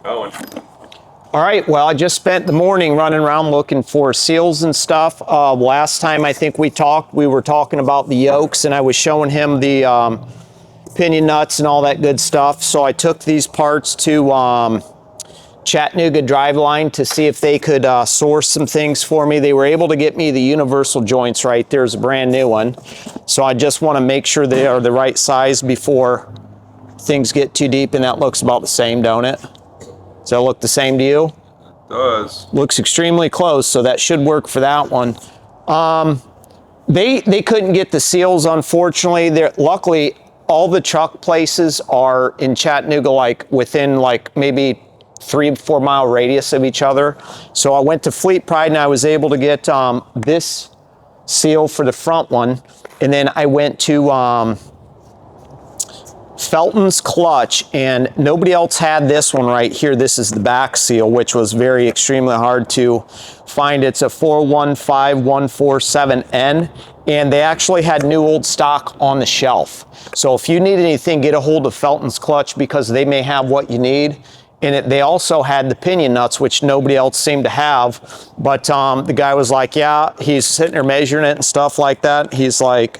going. All right, well, I just spent the morning running around looking for seals and stuff. Last time I think we talked, we were talking about the yokes, and I was showing him the pinion nuts and all that good stuff. So I took these parts to Chattanooga Driveline to see if they could source some things for me. They were able to get me the universal joints right. There's a brand new one. So I just want to make sure they are the right size before things get too deep, and that looks about the same, don't it? Does that look the same to you? It does. Looks extremely close, so that should work for that one. They couldn't get the seals, unfortunately. Luckily, all the truck places are in Chattanooga, like within like maybe 3-4 mile radius of each other. So I went to Fleet Pride and I was able to get this seal for the front one, and then I went to Felton's Clutch, and nobody else had this one right here. This is the back seal, which was extremely hard to find. It's a 415147N, and they actually had new old stock on the shelf. So if you need anything, get a hold of Felton's Clutch, because they may have what you need. And they also had the pinion nuts, which nobody else seemed to have. But the guy was like, yeah, he's sitting there measuring it and stuff like that. He's like,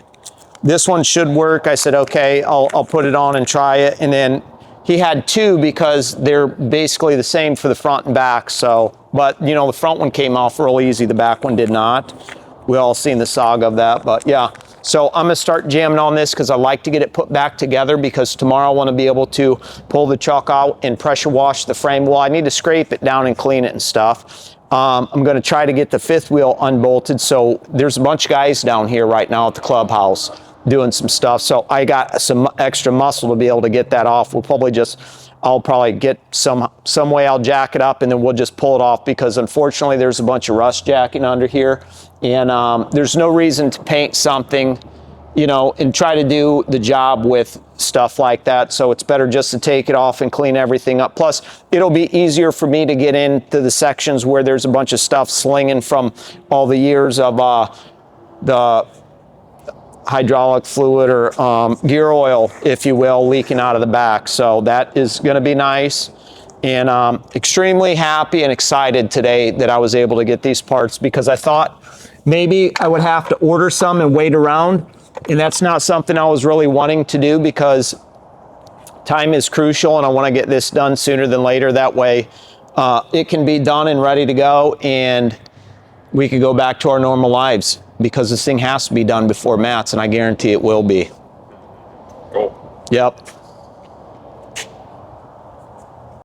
this one should work. I said, okay, I'll put it on and try it. And then he had two, because they're basically the same for the front and back. So, but you know, the front one came off real easy. The back one did not. We all seen the saga of that, but yeah. So I'm gonna start jamming on this, because I like to get it put back together, because tomorrow I want to be able to pull the chuck out and pressure wash the frame. Well, I need to scrape it down and clean it and stuff. I'm going to try to get the fifth wheel unbolted. So there's a bunch of guys down here right now at the clubhouse doing some stuff. So I got some extra muscle to be able to get that off. I'll probably get some way I'll jack it up, and then we'll just pull it off, because unfortunately there's a bunch of rust jacking under here, and there's no reason to paint something, you know, and try to do the job with stuff like that. So it's better just to take it off and clean everything up. Plus, it'll be easier for me to get into the sections where there's a bunch of stuff slinging from all the years of the hydraulic fluid or gear oil, if you will, leaking out of the back. So that is going to be nice. And extremely happy and excited today that I was able to get these parts, because I thought maybe I would have to order some and wait around. And that's not something I was really wanting to do, because time is crucial and I want to get this done sooner than later. That way it can be done and ready to go, and we could go back to our normal lives, because this thing has to be done before Matt's, and I guarantee it will be. Cool. Yep.